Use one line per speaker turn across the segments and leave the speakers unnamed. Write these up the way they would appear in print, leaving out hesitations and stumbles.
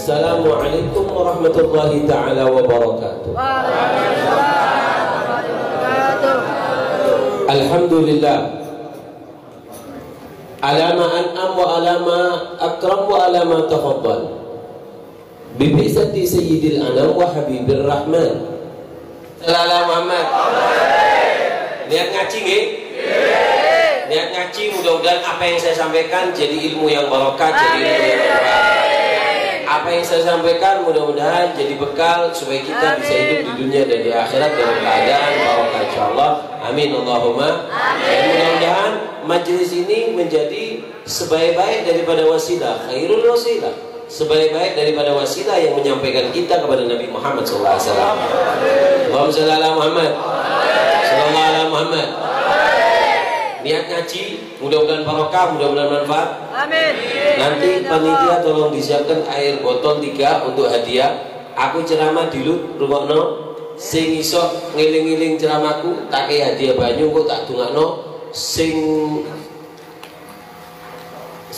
Assalamualaikum warahmatullahi ta'ala wabarakatuh. Alhamdulillah alama an'am wa alama akram wa alama tafaddal bibisati sayyidil anam wa habibir rahman sallallahu Muhammad. Niat ngaji nggih? Niat ngaji, mudah-mudahan apa yang saya sampaikan jadi ilmu yang barokah, jadi ilmu yang bermanfaat. Apa yang saya sampaikan mudah-mudahan jadi bekal supaya kita bisa hidup di dunia dan di akhirat dalam keadaan barokah insyaallah. Amin Allahumma. Dan mudah-mudahan majelis ini menjadi sebaik-baik daripada wasilah, khairul wasilah, sebaik-baik daripada wasilah yang menyampaikan kita kepada Nabi Muhammad sallallahu alaihi wasallam. Allahumma shalli ala Muhammad sallallahu alaihi Muhammad. Niat ngaji, mudah-mudahan barokah, mudah-mudahan manfaat. Amin. Nanti panitia tolong disiapkan air botol 3 untuk hadiah. Aku ceramah dulu, rungokno. Sing iso ngiling-ngiling ceramahku, tak kei hadiah banyu kok tak dungakno. Sing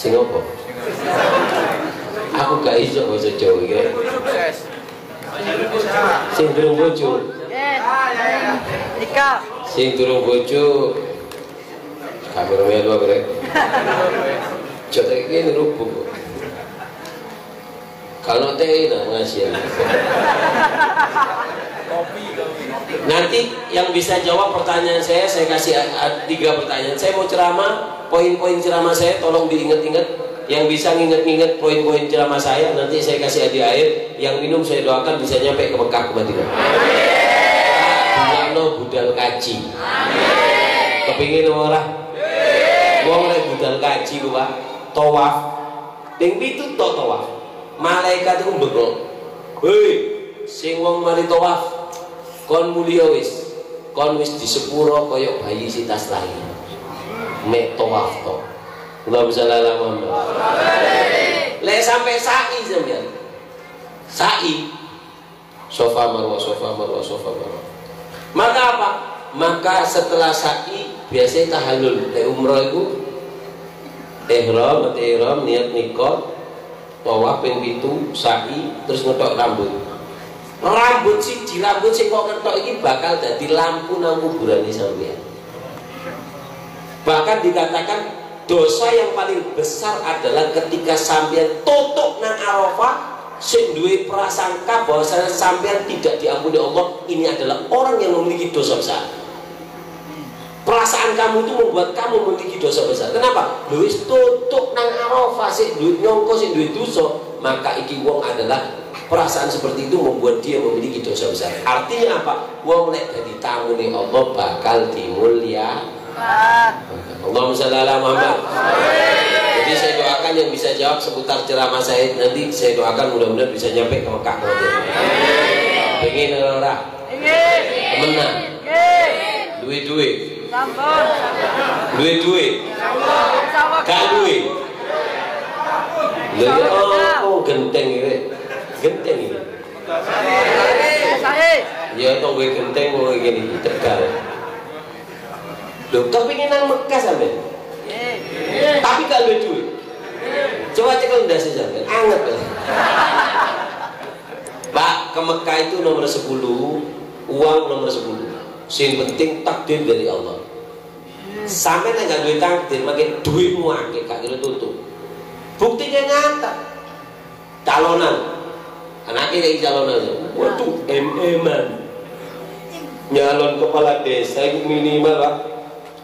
apa? Aku gak iso basa Jawa iki. Sing durung bojo. Nikah. Sing durung bojo. Kamera melu brek. Jotek iki rubuk. Kalau teh ngasih. Nanti yang bisa jawab pertanyaan saya kasih 3 pertanyaan. Saya mau ceramah, poin-poin ceramah saya tolong diingat-ingat. Yang bisa nginget-nginget poin-poin ceramah saya, nanti saya kasih hadiah air. Yang minum saya doakan bisa nyampe ke Mekah ke Madinah. Amin. Budal kaji. Amin. Kepingin ora? Wong lek budal kaji ku Pak, tawaf. Ping 7 tok tawaf. Malaikat iku mbekno. Hei, sing wong mari tawaf, kon mulya wis. Kon wis disepuro kaya bayi sitas lahir. Mek tawaf tok. Allahumma shalli ala Muhammad. Lek sampai sa'i sampeyan. Sa'i. Sofa marwah, sofa marwah, sofa marwah. Maka apa? Maka setelah sa'i biasanya tahallul. Lek umroh itu ihram, niat nikah, tawaf ping 7, sa'i, terus ngetok rambut. Rambut sing kok ngetok iki bakal dadi lampu nang kuburane sampeyan. Bahkan dikatakan dosa yang paling besar adalah ketika sampeyan tutuk nang Arafah sing duwe prasangka bahwasanya sampeyan tidak diampuni Allah, ini adalah orang yang memiliki dosa besar. Perasaan kamu itu membuat kamu memiliki dosa besar. Kenapa? Wis tutuk nang Arafah sik duit nyongko sik duit dosa, maka iki wong adalah perasaan seperti itu membuat dia memiliki dosa besar. Artinya apa? Wong nek dadi tamune Allah bakal dimulya. Allahumma shalli ala Muhammad. Jadi saya doakan yang bisa jawab seputar ceramah saya nanti saya doakan mudah-mudahan bisa nyampe ke Mekah nanti. Pengen ora? Temenan. Duwe-duwe. Duwe-duwe. Gak duwe. Oh genteng iki. Genteng iki. Ya to gue genteng mau ngene iki Tegal. Loh, kepingin nang Mekah sampe. Tapi gak duwe duit. Coba cekel ndase sampe. Anget. Pak, ke Mekah itu nomor 10, uang nomor 10. Sing penting takdir dari Allah. Sampai nek gak duwe takdir, makin duitmu akeh gak kira tutup. Buktinya nyata. Calonan. Anaknya lagi calonan. Waduh, MM-an. Nyalon kepala desa itu minimal Pak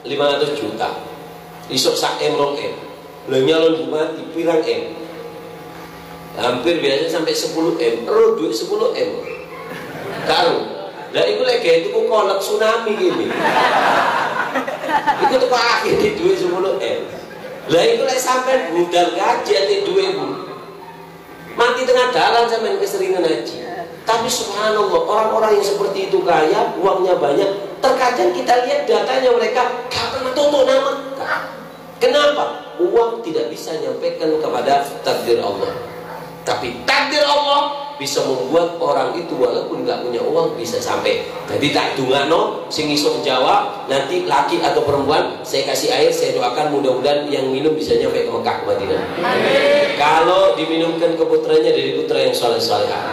500 juta. Isok sak M rong M. Lah nyalon bupati pirang M. Hampir biasanya sampai 10 M. Ero duit 10 M. Karo. Lah iku lek gawe tuku kolek tsunami gini. Iku tuku akhir di duit 10 M. Lah iku lek sampean budal gaji ati duitmu. Mati tengah jalan sampean keseringan haji. Tapi subhanallah, orang-orang yang seperti itu kaya, uangnya banyak. Terkadang kita lihat datanya mereka gak pernah tutup nama. Kenapa? Uang tidak bisa nyampaikan kepada takdir Allah. Tapi takdir Allah bisa membuat orang itu walaupun nggak punya uang bisa sampai. Jadi tak dungano sing iso jawab nanti laki atau perempuan saya kasih air, saya doakan mudah-mudahan yang minum bisa nyampe ke Mekah ke Madinah. Kalau diminumkan ke putranya dari putra yang saleh-salehah.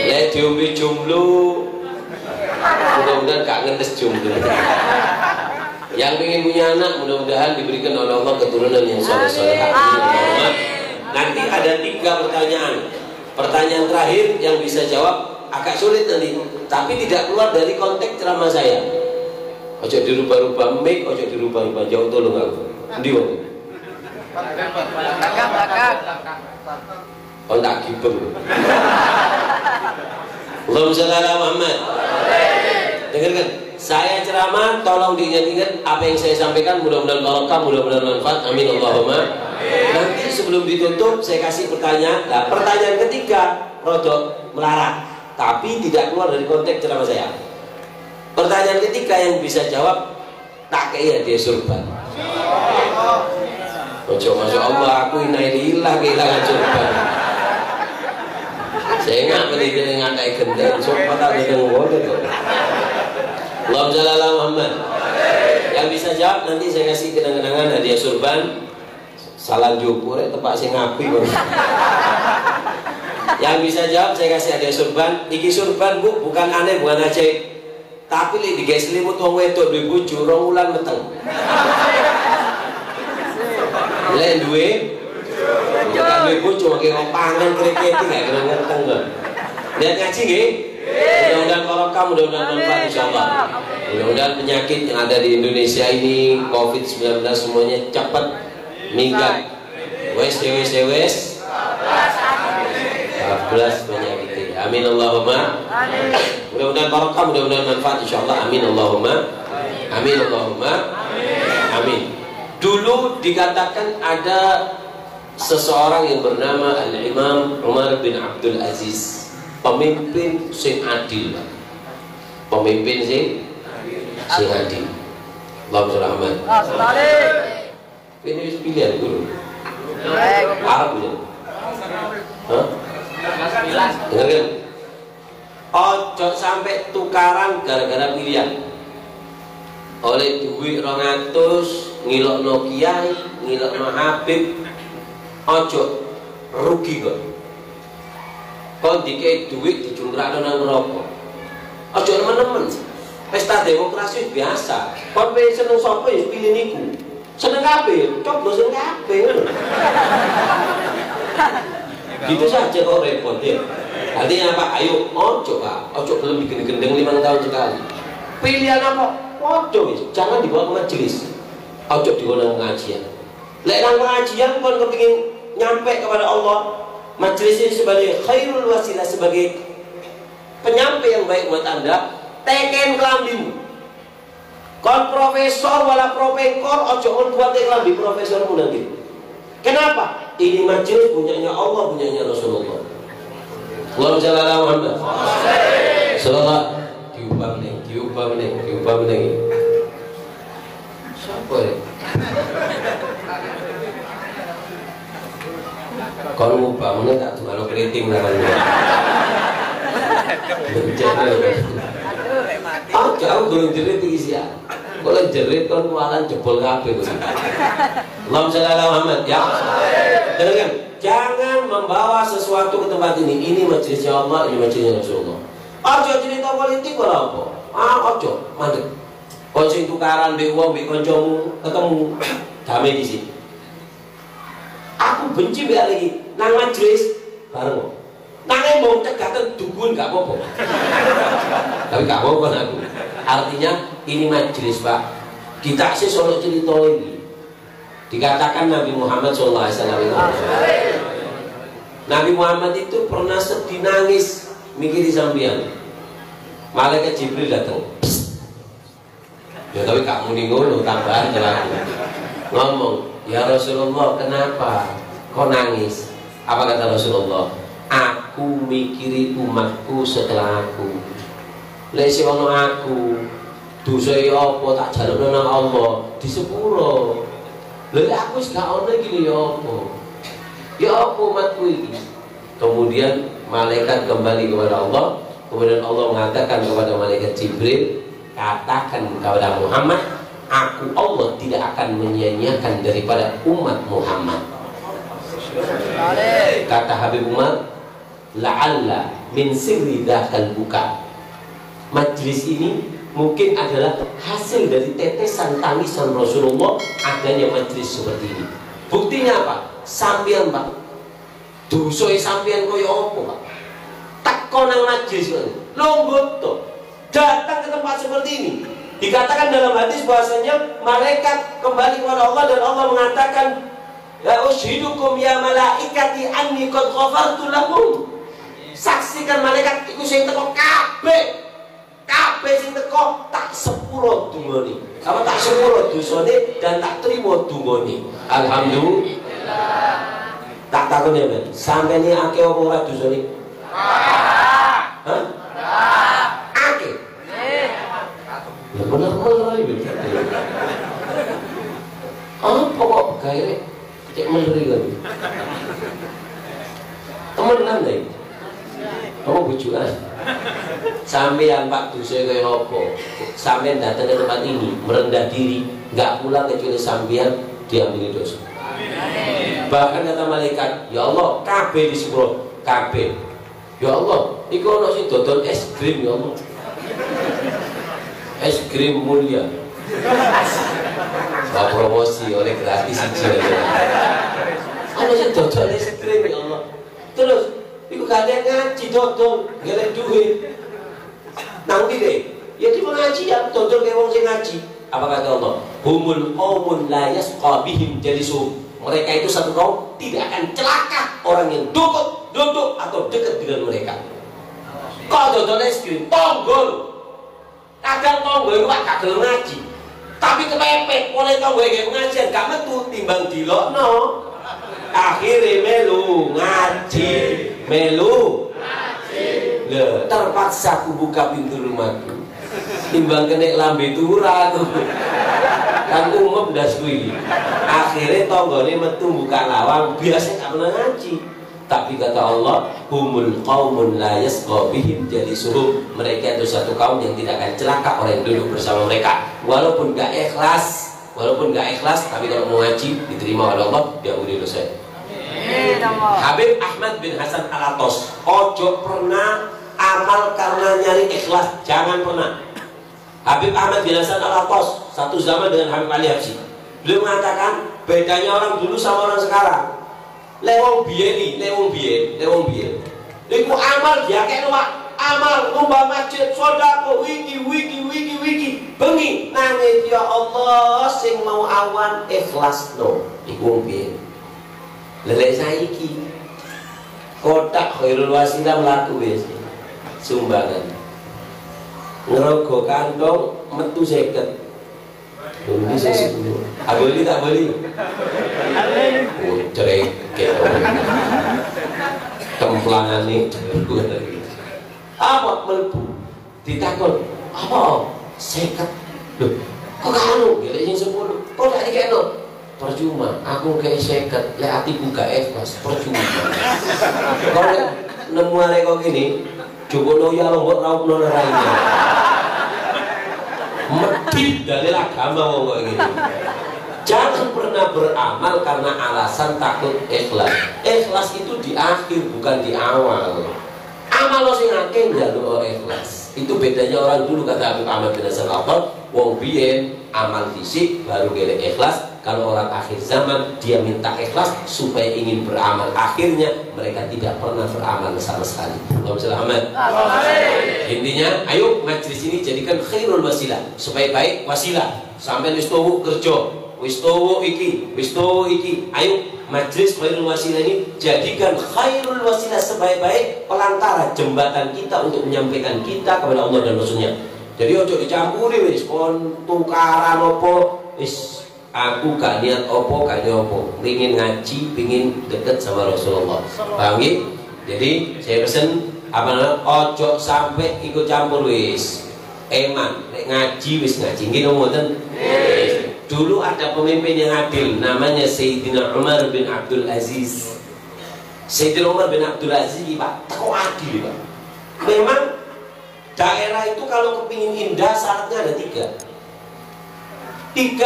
Lek diombe jomblo mudah-mudahan gak ngentes jomblo. Yang ingin punya anak mudah-mudahan diberikan oleh Allah keturunan yang saleh-salehah. Nanti ada 3 pertanyaan. Pertanyaan terakhir yang bisa jawab agak sulit nanti, tapi tidak keluar dari konteks ceramah saya. Ojo dirubah-rubah mic, ojo dirubah-rubah jauh tolong aku. Endi wong? Belakang. Oh tak gibeng. Allahumma shalli ala Muhammad. Dengarkan, saya ceramah tolong diingat-ingat apa yang saya sampaikan, mudah-mudahan barokah, mudah-mudahan manfaat. Amin Allahumma. Nanti sebelum ditutup saya kasih pertanyaan. Nah, pertanyaan ketiga rodok melarat, tapi tidak keluar dari konteks ceramah saya. Pertanyaan ketiga yang bisa jawab tak kayak dia surban. Ojo masya Allah aku inailillah kehilangan surban. Saya nggak penelitian yang ngatai gendeng, surban tak ada ngomong. Allahumma shalli ala Muhammad. Yang bisa jawab nanti saya kasih kenang-kenangan hadiah surban. Salah jupur tepak sing ngapi. Yang bisa jawab saya kasih hadiah surban. Iki surban Bu, bukan aneh, bukan ajaib. Tapi li digawe selimut wong wedok duwe bojo 2 wulan meteng. Lek duwe bukan duwe bojo mangke pangan kriketi gak kira meteng kok. Lihat ngaji nggih? Mudah-mudahan barokah, mudah-mudahan manfaat insyaallah. Mudah-mudahan penyakit yang ada di Indonesia ini COVID-19 semuanya cepat minggat. Wes 12 penyakit. Amin Allahumma. Mudah-mudahan barokah, mudah-mudahan manfaat insyaallah. Amin Allahumma. Amin Allahumma. Amin. Dulu dikatakan ada seseorang yang bernama Al-Imam Umar bin Abdul Aziz, pemimpin sing adil. Pemimpin sing adil. Allahumma sholli. Ini pilihan dulu. Arab ya. Hah? Dengarkan. Ojo sampai tukaran gara-gara pilihan. Oleh duit 200 ngilokno kiai, ngilokno Habib. Ojo rugi kok. Kon dikei duit dijungkrakno nang neraka. Ojo nemen-nemen. Pesta demokrasi biasa. Kon seneng sapa ya pilih niku. Seneng kabeh, coba seneng kabeh. Gitu saja kok repot ya. Artinya apa? Ayo, ojo Pak, ojo belum digendeng 5 tahun sekali. Pilihan apa? Ojo, jangan dibawa ke majelis. Ojo dibawa ke pengajian. Lek nang pengajian kon kepengin nyampe kepada Allah, majelis ini sebagai khairul wasilah, sebagai penyampai yang baik buat Anda, teken kelambimu. Kon profesor wala profekor ojo on buat klambi profesormu nanti. Kenapa? Ini majelis punyanya Allah, punyanya Rasulullah. Allahumma shalli ala Muhammad. Sallallahu diubah meneng. Siapa ya? Kalau ubah meneng tak cuma lo keriting lah kan. Jauh belum jerit isi ya. Kalau jerit kan kualan jebol kabeh. Allahumma shalli ala Muhammad ya. Dengarkan, jangan membawa sesuatu ke tempat ini. Ini majelisnya Allah, ini majelisnya Rasulullah. Ojo cerita politik ora apa. Ojo, mandek. Kon sing tukaran mbek wong mbek kancamu ketemu damai di sini. Aku benci mbek lagi nang majelis bareng. Nang embong cegatan dukun gak apa-apa. Tapi gak apa-apa aku. Artinya ini majelis Pak. Ditaksis ono cerita ini. Dikatakan Nabi Muhammad SAW. Nabi Muhammad itu pernah sedih nangis mikiri sampean. Malaikat Jibril datang. Ya tapi gak muni ngono, tambahan aku. Ngomong, "Ya Rasulullah, kenapa kok nangis?" Apa kata Rasulullah? "Aku mikiri umatku setelah aku. Lek ono aku, dosa apa tak jalukno nang Allah, di sepuro. Lek aku wis gak ono iki ya apa? Ya apa umatku iki?" Kemudian malaikat kembali kepada Allah. Kemudian Allah mengatakan kepada malaikat Jibril, katakan kepada Muhammad, aku Allah tidak akan menyia-nyiakan daripada umat Muhammad. Kata Habib Umar, la'alla min sirri dzakal buka. Majlis ini mungkin adalah hasil dari tetesan tangisan Rasulullah adanya majlis seperti ini. Buktinya apa? Sampean Pak, dosoi sampean koyo apa Pak? Teko nang majlis longgot to. Datang ke tempat seperti ini. Dikatakan dalam hadis bahwasanya malaikat kembali kepada Allah dan Allah mengatakan, ya ushidukum ya malaikati anni qad ghafartu lakum. Saksikan malaikat iku sing teko kabeh. Kabeh sing teko tak sepuro dungane. Apa tak sepuro dosane dan tak trimo dungane. Alhamdulillah. Tak takon ya, Men. Sampeyan iki akeh apa ora dosane? Hah? Akeh. Ya bener-bener iki. Apa kok gawe cek meneri kan? Temenan deh. Kamu bujukan. Sampeyan Pak dosa kaya apa? Sampeyan datang ke tempat ini merendah diri, enggak pulang kecuali sampeyan diampuni dosa. Bahkan kata malaikat, ya Allah, kabeh disepuro, kabeh. Ya Allah, iku ono sing dodol es krim ya Allah. Es krim mulia. Wah, promosi oleh gratis siji. Ono sing dodol es krim ya Allah. Terus iku kadang ngaji dodol, golek duit. Nanti deh, ya di pengajian dodol kaya wong sing ngaji. Apa kata Allah? Humul qaumun la yasqa bihim jalisuhum. Mereka itu satu kaum tidak akan celaka orang yang duduk atau dekat dengan mereka. Kau dodol es krim, tonggo. Kadang tonggo itu Pak gak gelem ngaji. Tapi kepepet oleh tonggo yang pengajian gak metu timbang dilokno. Akhirnya melu ngaji. Loh, terpaksa aku buka pintu rumahku. Timbang kena lambe turah aku. Kan umum das kuwi. Akhirnya tonggone metu buka lawang, biasa gak pernah ngaji. Tapi kata Allah, humul qaumun la yasqa bihim jalisuhum. Mereka itu satu kaum yang tidak akan celaka orang yang duduk bersama mereka. Walaupun gak ikhlas, tapi kalau mau ngaji diterima oleh Allah, diampuni dosa. Habib Ahmad bin Hasan Al-Atos, ojo pernah amal karena nyari ikhlas, jangan pernah. Habib Ahmad bin Hasan Al-Atos satu zaman dengan Habib Ali Habsyi. Beliau mengatakan bedanya orang dulu sama orang sekarang. Lewong biyen. Iku amal diakeh Pak. Amal ngubah masjid, sedekah, wiki. Bengi nangis ya Allah sing mau awan ikhlasno. Iku biyen. Lelek saiki kotak khairul wasilah mlaku wis sumbangan ngerogo kantong metu 50 ini saya 10 aboli tak beli cerek kemplangan nih apa melebu ditakon apa 50 loh kok kanu gila yang 10 kok gak dikeno percuma, aku kayak seket, lek hatiku gak ikhlas, percuma. Kalau nemu arek kok gini, jokono ya lombok raup nona lainnya. Medit dari agama wong kok gini. Jangan pernah beramal karena alasan takut ikhlas. Ikhlas itu di akhir bukan di awal. Amal lo sing akeh njaluk ikhlas. Itu bedanya orang dulu kata Habib Ahmad bin Hasan Al-Atos, wong biyen amal fisik baru gelek ikhlas. Kalau orang akhir zaman dia minta ikhlas supaya ingin beramal, akhirnya mereka tidak pernah beramal sama sekali. Intinya, ayo majlis ini jadikan khairul wasilah, supaya baik wasilah. Sampai wis tuwu kerja, wis tuwu iki. Ayo majlis khairul wasilah ini jadikan khairul wasilah sebaik-baik pelantara jembatan kita untuk menyampaikan kita kepada Allah dan Rasulnya. Jadi ojo dicampuri wis kon tukaran opo wis. Aku gak niat opo, ingin ngaji, ingin deket sama Rasulullah. Paham ya? Jadi saya pesen ojo sampai ikut campur wis. Eman, ngaji wis ngaji. Gini ngoten. Dulu ada pemimpin yang adil, namanya Sayyidina Umar bin Abdul Aziz. Sayyidina Umar bin Abdul Aziz Pak, teko adil Pak. Memang daerah itu kalau kepingin indah syaratnya ada tiga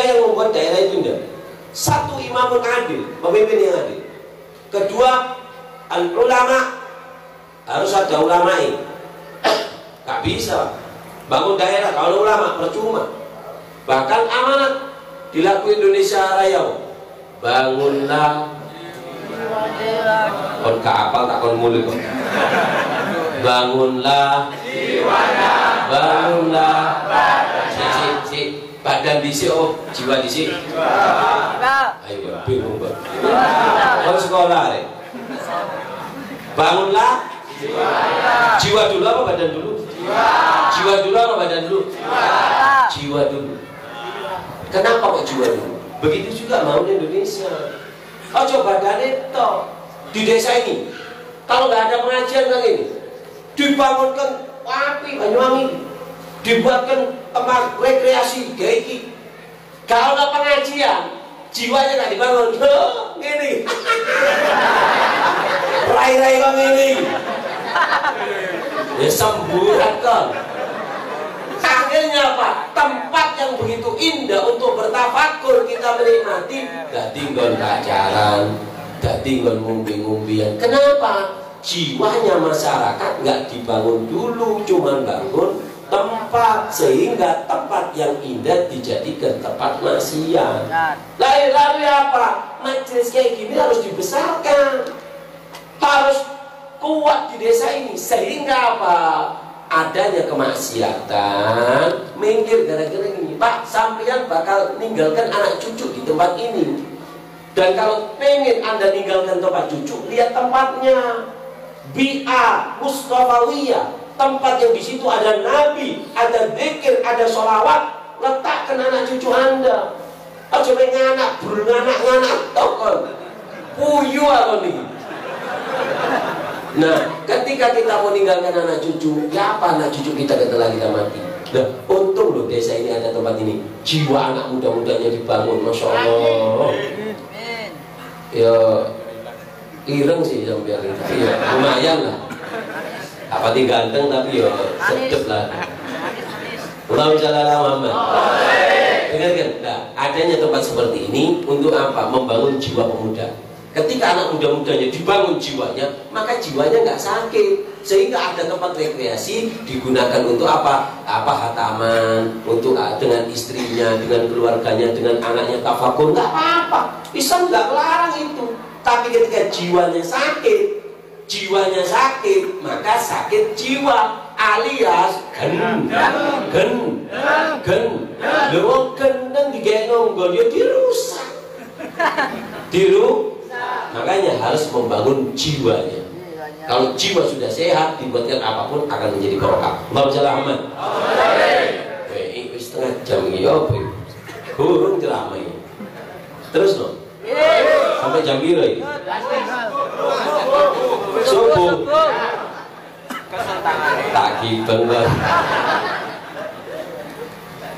yang membuat daerah itu indah. Satu, imamun adil, pemimpin yang adil. Kedua, al-ulama, harus ada ulama'i. Gak bisa bangun daerah kalau ulama, percuma. Bahkan amanat dilakukan Indonesia Raya, bangunlah kon kapal tak kon mulut kok. Bangunlah jiwanya, bangunlah si badan disi, oh jiwa disi. Ayo bingung Pak. Kon sekolah deh. Bangunlah jiwa dulu apa badan dulu? Jiwa dulu apa badan dulu? Jiwa dulu. Kenapa kok jiwa dulu? Begitu juga mau di Indonesia. Oh coba badannya toh di desa ini. Kalau nggak ada pengajian kayak ini, dibangunkan api Banyuwangi, dibuatkan tempat rekreasi kayak ini. Kalau nggak pengajian, jiwanya nggak dibangun. Oh, gini. Rai-rai kok gini. Ya semburat kan. Akhirnya apa? Tempat yang begitu indah untuk bertafakur kita menikmati, gak tinggal pacaran, gak tinggal ngumbi-ngumbian. Kenapa? Jiwanya masyarakat gak dibangun dulu, cuman bangun tempat, sehingga tempat yang indah dijadikan tempat maksiat. Lalu apa? Majelis kayak gini harus dibesarkan, harus kuat di desa ini, sehingga apa? Adanya kemaksiatan minggir gara-gara ini. Pak, sampean bakal ninggalkan anak cucu di tempat ini. Dan kalau pengen Anda ninggalkan tempat cucu, lihat tempatnya. Bi'a Mustafawiyah, tempat yang di situ ada Nabi, ada dzikir, ada sholawat. Letakkan anak cucu Anda. Oh, coba nganak, beranak-nganak, tau kan? Puyu apa nih? Nah, ketika kita mau meninggalkan anak cucu, ya apa anak cucu kita setelah kita mati? Nah, untung loh desa ini ada tempat ini. Jiwa anak muda-mudanya dibangun, Masya Allah. Ya, ireng sih sampai hari ini. Ya, lumayan lah. Apa ganteng tapi ya sedep lah. Allahumma shalli ala Muhammad. Dengar kan? Nah, adanya tempat seperti ini untuk apa? Membangun jiwa pemuda. Ketika anak muda-mudanya dibangun jiwanya, maka jiwanya nggak sakit, sehingga ada tempat rekreasi digunakan untuk apa? Hataman, untuk dengan istrinya, dengan keluarganya, dengan anaknya tafakur, nggak apa-apa. Islam nggak melarang itu. Tapi ketika jiwanya sakit, maka sakit jiwa, alias gendeng, digendong, dia dirusak, makanya harus membangun jiwanya. Kalau jiwa sudah sehat, dibuatkan apapun akan menjadi barokah. Allahumma shalli ala Muhammad. Setengah jam ini apa? Kurang ceramah ini. Terus no. Sampai jam biru ini. Subuh. Tak gibeng lah.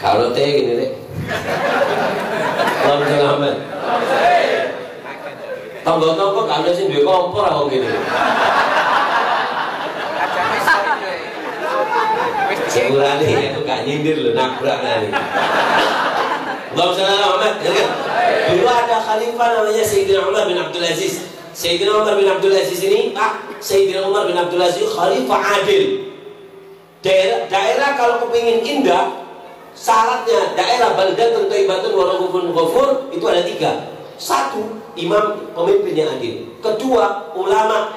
Kalau teh gini deh. Allahumma shalli ala Muhammad. Tonggo-tonggo gak ada sih duwe kompor aku gini. Sekurang ini aku gak nyindir loh, nabrak nanti. Allahumma shalli ala Muhammad. Dulu ada khalifah namanya Sayyidina Umar bin Abdul Aziz. Sayyidina Umar bin Abdul Aziz ini, Sayyidina Umar bin Abdul Aziz khalifah adil. Daerah kalau kepingin indah, syaratnya daerah baldatun thayyibatun wa rabbun ghafur itu ada 3. 1, imam pemimpin yang adil. Kedua, ulama,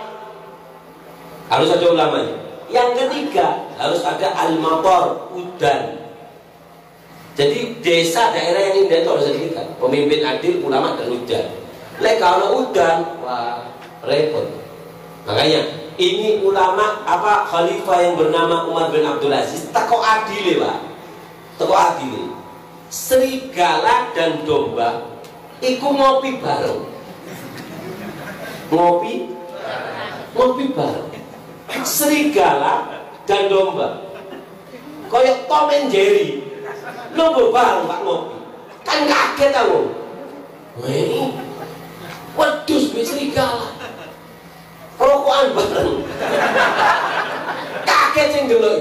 harus ada ulamanya. Yang ketiga, harus ada al-matar, udan. Jadi desa daerah yang indah itu harus ada 3, pemimpin adil, ulama, dan udan. Kalau udan, wah repot. Makanya ini ulama khalifah yang bernama Umar bin Abdul Aziz teko adil, Pak. Teko adil. Serigala dan domba iku ngopi bareng. Ngopi bareng. Serigala dan domba koyok Tom and Jerry lomba bareng Pak ngopi. Kan kaget aku. Wedus be serigala. rokokan bareng. Kaget sing delok.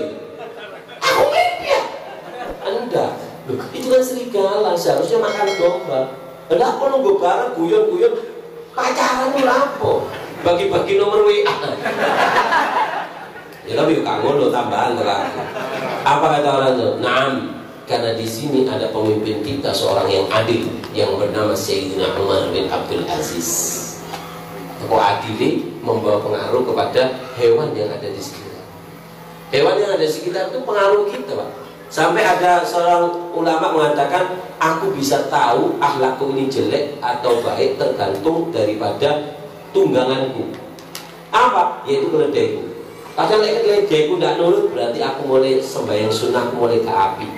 Aku mimpi ya. Enggak. Loh, itu kan serigala, seharusnya makan domba. Enggak, aku nunggu bareng guyon-guyon pacaran lu lapo. Bagi-bagi nomor WA. Ya tapi yuk kangen lo tambahan terakhir. Apa kata orang itu? Naam, karena di sini ada pemimpin kita seorang yang adil yang bernama Sayyidina Umar bin Abdul Aziz. Kok adil membawa pengaruh kepada hewan yang ada di sekitar. Hewan yang ada di sekitar itu pengaruh kita, Pak. Sampai ada seorang ulama mengatakan, aku bisa tahu akhlakku ini jelek atau baik tergantung daripada tungganganku. Apa? Yaitu keledaiku. Kadang keledaiku tidak nurut, berarti aku mulai sembahyang sunnah, aku mulai ke api.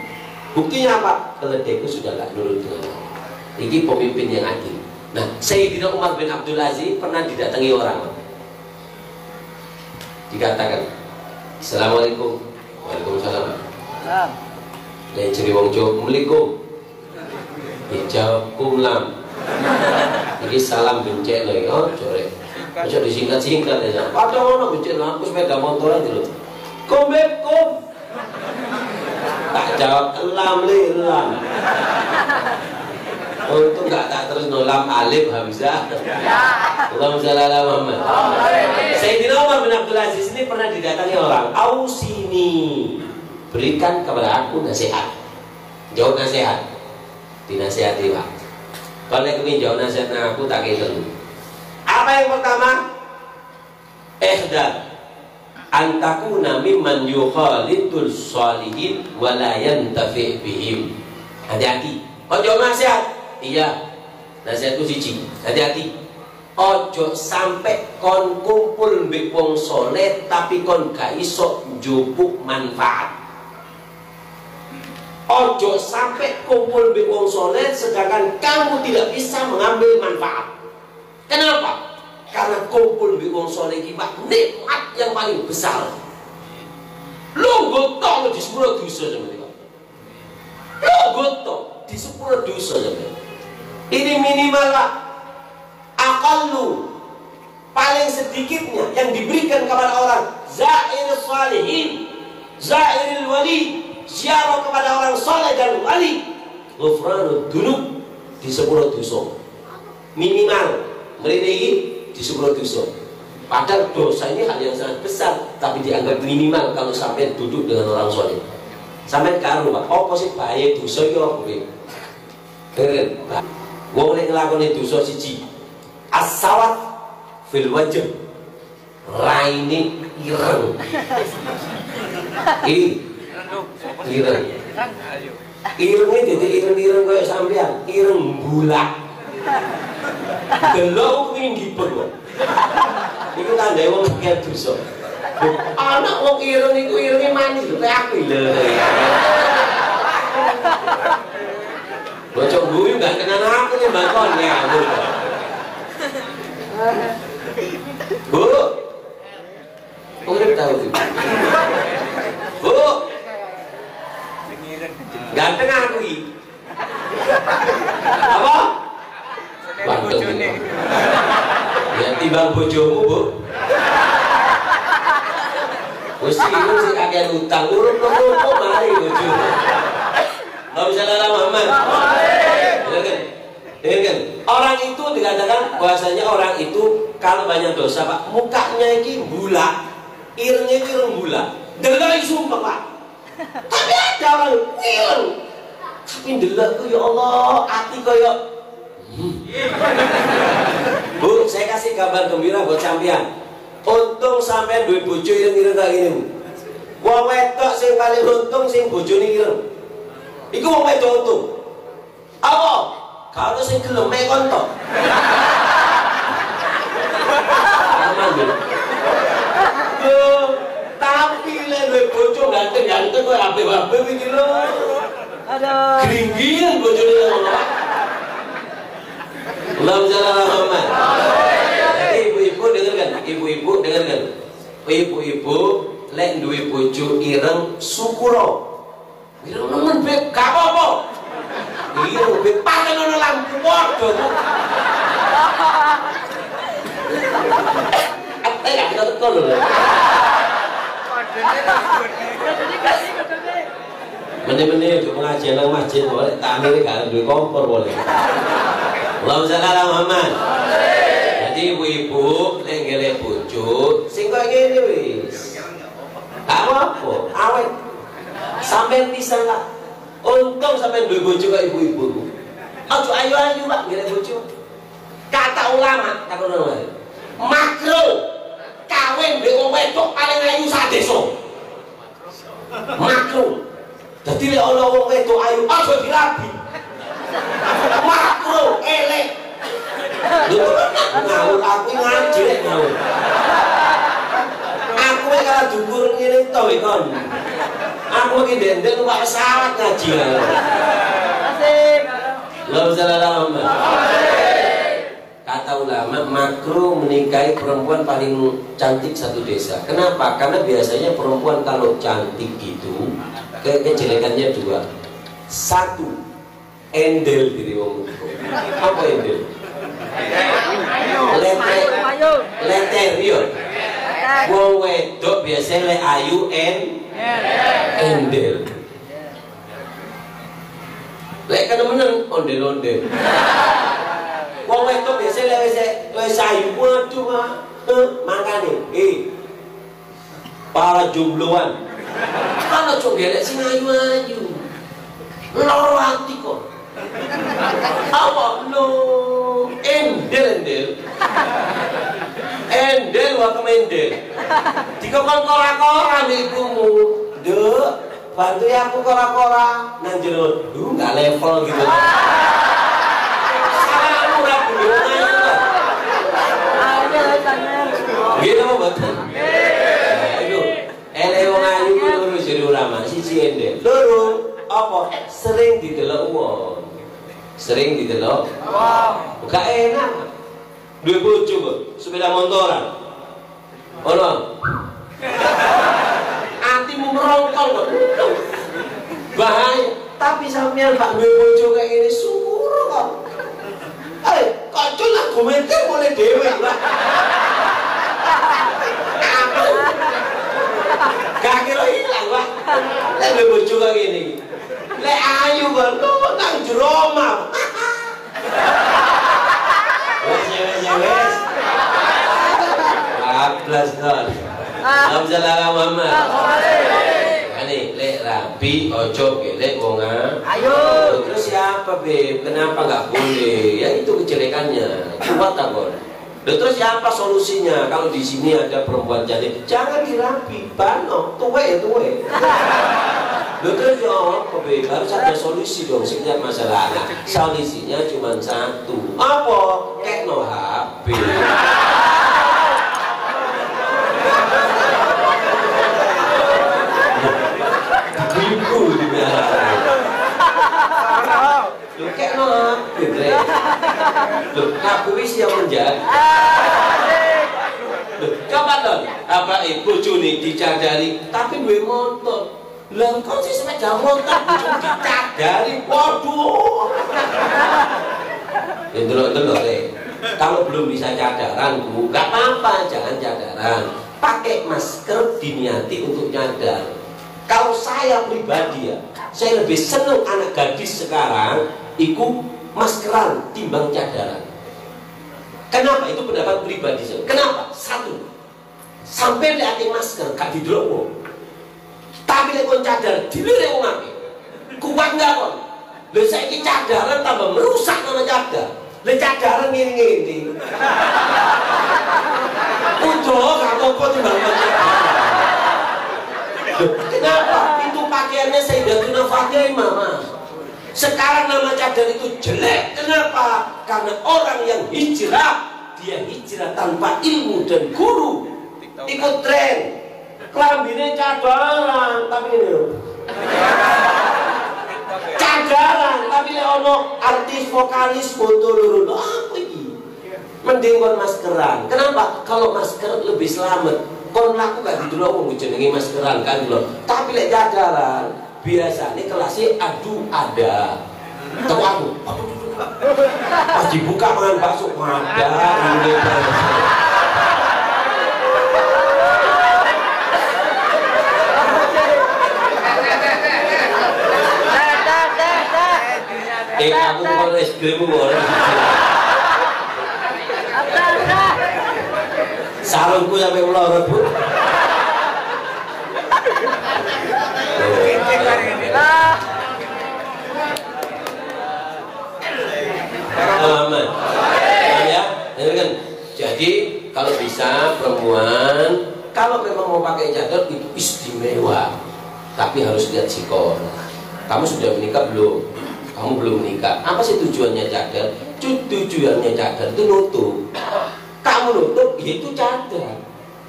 Buktinya apa? Keledaiku sudah tidak nurut dengan aku. Ini pemimpin yang adil. Nah, Sayyidina Umar bin Abdul Aziz pernah didatangi orang. Dikatakan, Assalamualaikum. Waalaikumsalam. Lain ceri wong Jawa, Assalamualaikum. Dijawab kumlam. Ini salam bencek lagi. Oh, corek. Macam disingkat-singkat aja. Ada orang bencet lampu sepeda motor aja loh. Kom. Tak jawab elam. Untung nggak tak terus nolam alif Hamzah. Allahumma shalli ala Muhammad. Sayyidina Umar bin Abdul Aziz ini pernah didatangi orang. Ausini, berikan kepada aku nasihat. Jawab nasihat. Dinasihati Pak. Kalau aku ingin jawab nasihatnya aku tak kira. Apa yang pertama? Antakuna mimman yukhalidul sholihin walayan tafi' bihim. Hati-hati. Ojo nasihat. Iya. Nasihatku siji. Hati-hati. Ojo sampai kon kumpul mbek wong soleh tapi kon gak iso njupuk manfaat. Ojo sampai kumpul mbek wong soleh sedangkan kamu tidak bisa mengambil manfaat. Kenapa? Karena kumpul di wong soleh kita nikmat yang paling besar. Lo gotok di 10 dosa sama dia. Lo gotok di 10 dosa sama. Ini minimal lah. Akal lu paling sedikitnya yang diberikan kepada orang zair salihin, zairil wali, ziarah kepada orang soleh dan wali, ghufranud dunub di 10 dosa minimal. Ini di 10 dosa. Padahal dosa ini hal yang sangat besar, tapi dianggap minimal kalau sampai duduk dengan orang soleh. Sampai karo Pak, apa sih bahaya dosa itu apa? Keren, Pak. Wong nek nglakoni dosa siji, as-sawat fil wajh, raine ireng. Ireng. Irenge dadi ireng-ireng kaya sampean, ireng bulak. Delok kuwi ngibet kok. Iku tandane wong akeh dosa. Anak wong ireng iku irenge manis lho kayak aku lho. Bocok guyu gak kenal aku nih bakon ya. Bu. Urip tahu Bu. Bu. Ganteng aku iki. Apa? Bantu ya timbang bojomu Bu. Mesti itu sih kakek utang urut-urut mari bojomu. Nggak bisa dalam Muhammad. Dengarkan. Orang itu dikatakan bahwasanya orang itu kalau banyak dosa Pak, mukanya ini bulat, irengnya itu ireng bulat. Delok sumpah Pak. Tapi ada orang ireng. Tapi delok tuh ya Allah, hati koyo Bu, saya kasih kabar gembira buat sampean. Untung sampean duwe bojo ireng-ireng kayak gini Bu. Wong wedok sing paling untung sing bojone ireng. Iku wong wedok untung. Apa? Kalau sing gelem mek kontok. Aman Bu. Yo, tapi lek duwe bojo ganteng-ganteng kok ape-ape iki lho. Aduh. Gringging bojone ngono. Allahumma shalli ala Muhammad. Jadi ibu-ibu dengarkan, ibu-ibu dengarkan. Ibu-ibu lek duwe bojo ireng syukuro. Ireng nemen beb, gak apa-apa. Ireng beb panen ana lampu padha. Tapi gak kita teko lho. Meneh-meneh di pengajian nang masjid boleh tamir gak duwe kompor boleh. Allahumma shalli ala Muhammad. Jadi ibu-ibu nek ngelih bojo sing koyo ngene wis. Gak apa-apa, awet. Sampeyan bisa lah. Untung sampeyan duwe bojo kaya ibu-ibu. Aja ayu-ayu Pak ngelih bojo. Kata ulama, tak ngono wae. Makro kawin mbek wong wedok paling ayu sak desa. Makro. Dadi lek ana wong wedok ayu aja dirabi. Makro elek. Lho ngawur aku ngaji lek ngawur. Aku kalau dhuwur ngene to kon. Aku iki ndendel numpak pesawat ngaji. Asik. Allahumma shalli ala Muhammad. Kata ulama, makruh menikahi perempuan paling cantik satu desa. Kenapa? Karena biasanya perempuan kalau cantik itu kejelekannya dua. Satu, endel diri wong. Apa endel? Leterion. Wong wedok biasanya le ayu endel. Lek kenemen ondel-ondel. Wong wedok biasanya wis ayu waduh makane para jombloan kalau jogelek sing ayu-ayu loro ati kok apa no endel wa kemendel dikon kora-kora mbek ibumu nduk bantu ya aku kora-kora nang jero enggak level gitu. Gitu mau betul. Itu, wong ayu ku loro jadi ulama, siji endel. Loro apa? Sering didelok wong. Sering didelok. Gak enak. Duwe bojo kok, sepeda motoran. Ono. Atimu merongkol kok. Bahaya. Tapi sampeyan Pak duwe bojo kayak gini suruh kok. Kocok lah komentar boleh dewe lah. Gak kira hilang Pak. Lek bojo kayak gini. Lek ayu kan nang jeroma. Wes. Ablas ton. Alhamdulillah Muhammad. Ani lek rapi ojo gelek wong ayo. Terus siapa Beb? Kenapa nggak boleh? Ya itu kejelekannya. Kuat takon. Terus siapa solusinya? Kalau di sini ada perempuan cantik, jangan dirapi, bano, tuwe ya tuwe. Terus ya apa Beb? Harus ada solusi dong setiap masalah. Nah, solusinya cuma satu. Apa? Tekno HP. Loh kayak nabi loh nabi wis yang menjaga. Loh coba dong apa ibu Juni dicadari tapi gue motor lah kau sih sepeda motor cuma dicadari waduh ya delok kalau belum bisa cadaran Bu gak apa-apa jangan cadaran pakai masker diniati untuk nyadar. Kalau saya pribadi ya saya lebih senang anak gadis sekarang ikut maskeran timbang cadaran. Kenapa? Itu pendapat pribadi saya. Kenapa? Satu, sampai lihat masker gak didelok. Tapi lek kon cadar dilirik wong akeh. Kuat enggak kon? Lha saiki cadaran tambah merusak nama cadar. Lek cadaran ngene-ngene. Udah gak apa-apa timbang cadaran. Kenapa? Itu pakaiannya Sayyidatuna Fatimah Mas. Sekarang nama cadar itu jelek. Kenapa? Karena orang yang hijrah, dia hijrah tanpa ilmu dan guru, ikut tren. Kelambine cadaran, tapi ini cadaran, tapi ono artis vokalis foto loro. Apa ini? Mending kon maskeran. Kenapa? Kalau masker lebih selamat. Kon laku gak didelok wong jenenge maskeran kan lho. Tapi lek cadaran biasanya kelasnya adu ada. Tahu aku. Pas dibuka mangan bakso ada ini. Kamu kalau es krim boleh. Sarungku sampai melorot Bu. Aman. Ya, kan. Jadi kalau bisa perempuan kalau memang mau pakai cadar itu istimewa, tapi harus lihat sikon. Kamu sudah menikah belum? Kamu belum menikah. Apa sih tujuannya cadar? Tujuannya cadar itu nutup. Kamu nutup itu cadar.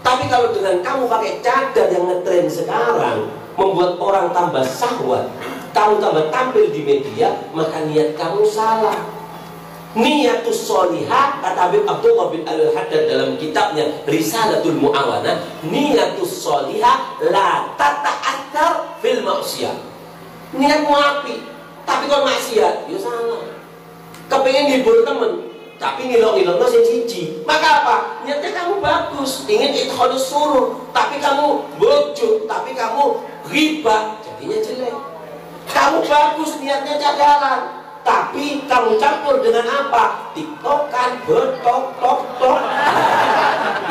Tapi kalau dengan kamu pakai cadar yang ngetren sekarang membuat orang tambah syahwat, kamu tambah tampil di media, maka niat kamu salah. Niatus solihah, kata Habib Abdullah bin Al-Haddad dalam kitabnya Risalatul Mu'awana, niatus solihah la tata'athar fil maksiyah. Niatmu api, tapi kalau maksiat, ya salah. Kepengen hibur temen, tapi ngilong-ngilongnya siji. Maka apa? Niatnya kamu bagus, ingin idkhalus surur, tapi kamu bojo, tapi kamu riba, jadinya jelek. Kamu bagus niatnya cadaran, tapi kamu campur dengan apa? Tiktokan, bertok-tok-tok.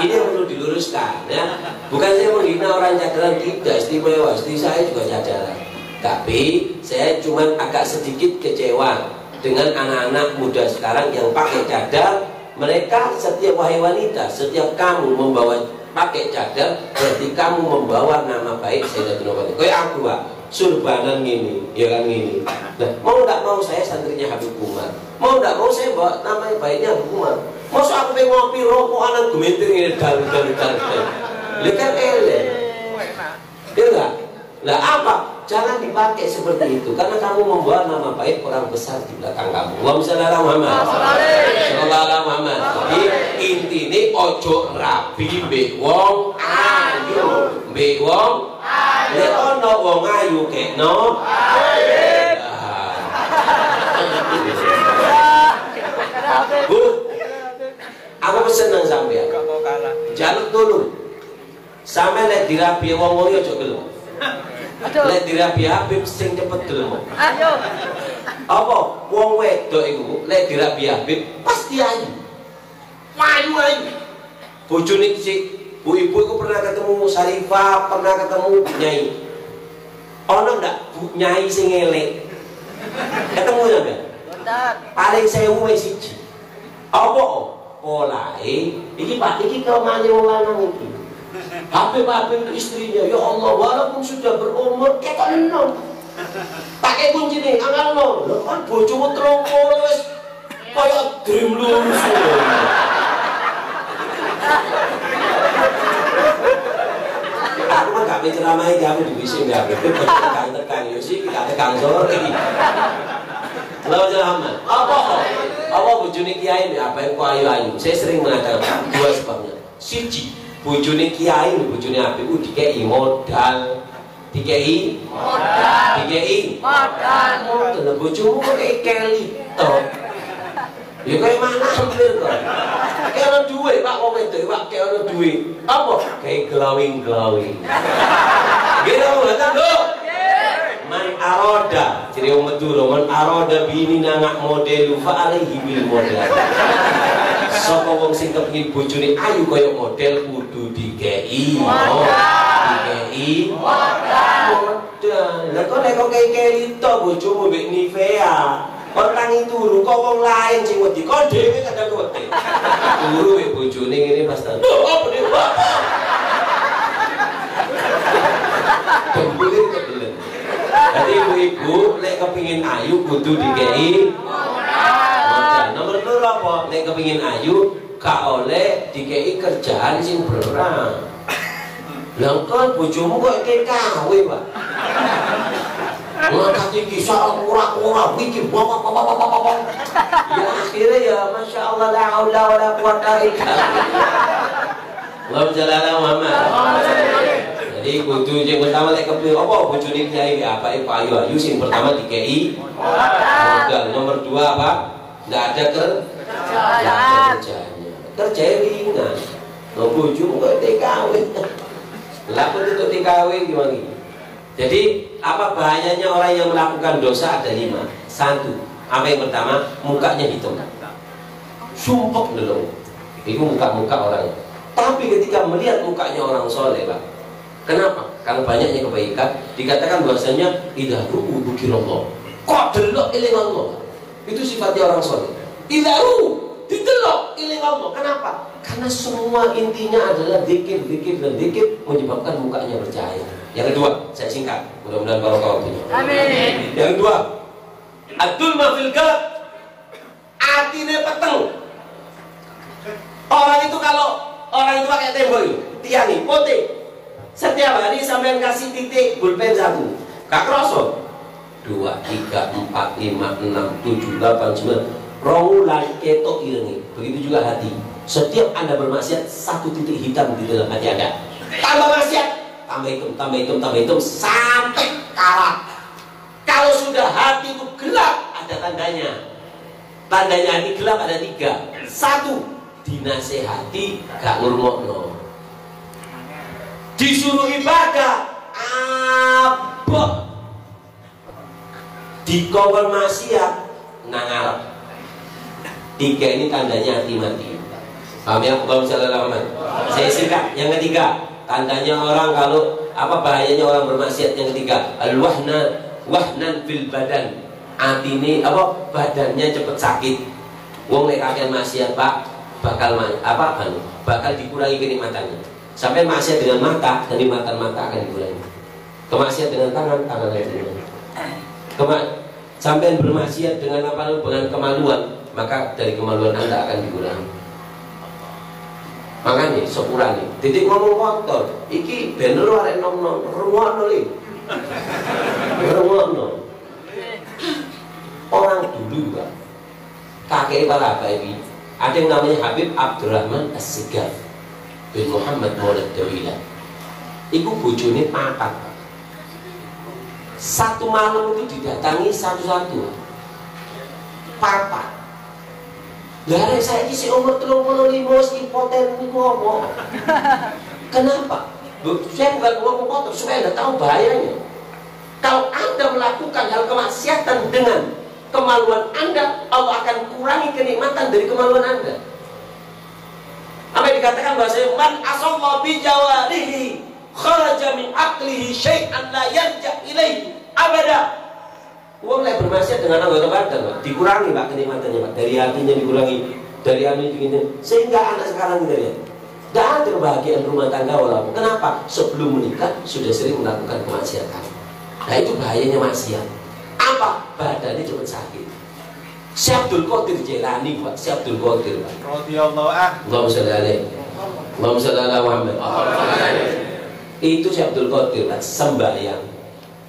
Ini yang perlu diluruskan ya. Bukan saya menghina orang cadaran, tidak, istimewa. Istri saya juga cadaran. Tapi saya cuma agak sedikit kecewa dengan anak-anak muda sekarang yang pakai cadar. Mereka setiap wahai wanita, setiap kamu membawa pakai cadar, berarti kamu membawa nama baik Sayyidatul Nabawiyah. Kayak aku Pak, surbanan gini, ya kan gini. Nah, mau tidak mau saya santrinya Habib Umar, mau tidak mau saya bawa nama baiknya Habib Umar. Masa aku pengen ngopi rokok anak gemeter ini dal. Lihat kan elek, ya enggak? Nah apa? Jangan dipakai seperti itu, karena kamu membawa nama baik orang besar di belakang kamu. Allahumma shalli ala Muhammad. Sallallahu alaihi Muhammad. Jadi intine ojo rabi mbek wong ayu, mbek wong lek ono wong ayu kekno Bu, aku seneng sampean. Jaluk tulung. Sampe lek dirabi wong ayu ojo gelem. Lek dirabi Habib sing cepet gelem. Ayo. Apa wong wedok iku lek dirabi Habib pasti ayu. Ayu. Bojone sik bu ibu iku pernah ketemu Sarifah, pernah ketemu Nyai. Ono ndak Bu Nyai sing elek? Ketemu sampean? Mboten. Paling 1000 wis siji. Apa polahe iki Pak iki kelemahan wong lanang iki. Habib istrinya, ya Allah, walaupun sudah berumur, kita enom. Pakai kunci nih, anggal no. Loh kan bojomu terongkol, wes kayak dream lurus. Aku mah gak penceramai kamu di bising gak, itu tekan ya sih, kita tekan sore ini. Lalu Muhammad, apa bojone kiai ini, apa yang kau ayu-ayu? Saya sering mengatakan dua sebabnya. Siji, bojone kiai, bojone Habib dikei modal, dikei modal. Bojomu kok kayak kelito. Ya kayak mana hampir kok. Kayak ono duit Pak, wong wedok Pak, kayak ono duit. Apa? Kayak glowing. Gitu ngoten lho. Man aroda, ciri wong Madura, man aroda bini nangak model fa alaihi bil modal. Sapa wong sing kepengin bojone ayu kaya model kudu dikei modal. Lah kok nek kaya kelito bojomu mbek Nivea. Orang itu turu kok wong lain sing wedi, kok dhewe kadang wedi. Turu mbek bojone ngene pas ta. Lho, apa nek bapak? Kebelet. Jadi ibu-ibu nek kepengin ayu kudu dikei modal. Nomor 2 apa? Nek kepengin ayu gak oleh dikei kerjaan sing berat. Lah kan bojomu kok KKW, Pak. Ngangkat iki sak ora iki bapak. Ya akhirnya ya Masya Allah la haula wala quwata illa billah. Allahumma shalli ala Muhammad. Jadi kudu yang pertama lek kepengin apa bojone kiai apa iku ayu sing pertama dikei modal. Nomor 2 apa? Enggak ada kerjanya. Kerja ringan. Lho bojomu kok TKW. Lah kok itu TKW gimana? Jadi apa bahayanya orang yang melakukan dosa ada 5. 1. Apa yang pertama? Mukanya hitam, sumpek dulu. Itu muka-muka orang. Tapi ketika melihat mukanya orang soleh, Pak, kenapa? Karena banyaknya kebaikan, dikatakan bahwasanya idza ru'u dzikirallah. Kok delok eling Allah. Itu sifatnya orang soleh. Idza ru'u didelok eling Allah. Kenapa? Karena semua intinya adalah zikir, zikir dan zikir menyebabkan mukanya bercahaya. Yang kedua, saya singkat, mudah-mudahan barokah waktunya. Amin. Yang kedua, adul mafil qalb, atine peteng. Orang itu kalau orang itu pakai tembok itu, tiangi, pote. Setiap hari sampean kasih titik pulpen 1. Gak kroso. 2, 3, 4, 5, 6, 7, 8, 9. Rongulan ketok irengi. Begitu juga hati. Setiap Anda bermaksiat, 1 titik hitam di dalam hati Anda. Tambah maksiat, tambah hitam, tambah hitam, tambah hitam sampai karat. Kalau sudah hati itu gelap, ada tandanya. Tandanya hati gelap ada 3. 1, dinasehati gak ngurmokno, disuruh ibadah abot, dikongkon maksiat nangarap. 3 ini tandanya hati mati. Paham ya? Saya singkat. Yang ketiga, tandanya orang kalau apa bahayanya orang bermaksiat. Yang ketiga, wahnan fil badan. Hati ini apa badannya cepet sakit. Wong lek kakean maksiat, Pak, bakal dikurangi kenikmatannya. Sampai maksiat dengan mata, kenikmatan mata akan dikurangi. Kemaksiat dengan tangan akan dikurangi. Sampai bermaksiat dengan dengan kemaluan, maka dari kemaluan Anda akan dikurangi. Makanya sepurane, titik ngomong kotor, iki bener arek nom-nom, ruwono li. Ruwono. Orang dulu, Pak, kakek para bayi, ada yang namanya Habib Abdurrahman As-Sigaf bin Muhammad Maulad Dawilah. Iku bojone 4. Satu malam itu didatangi satu-satu 4. Lah saya isi umur 35 impoten niku apa? Kenapa? Saya bukan ngomong kotor supaya Anda tahu bahayanya. Kalau Anda melakukan hal kemaksiatan dengan kemaluan Anda, Allah akan kurangi kenikmatan dari kemaluan Anda. Apa yang dikatakan bahasanya man asallahu bi jawarihi kharaja min aqlihi syai'an la yarja ilaihi abada. Uang lain bermaksiat dengan anggota badan, Pak, dikurangi, Pak, kenikmatannya, Pak. Dari hatinya dikurangi, dari hatinya begini. Sehingga anak sekarang kita lihat, tidak ada kebahagiaan rumah tangga walaupun. Kenapa? Sebelum menikah sudah sering melakukan kemaksiatan. Nah itu bahayanya maksiat. Apa? Badannya cepat sakit. Syekh Abdul Qadir Jailani, Pak. Syekh Abdul Qadir, Pak. Radhiyallahu anhu. Allahumma shalli alaihi. Allahumma shalli ala Muhammad. Itu Syekh Abdul Qadir, Pak, sembahyang.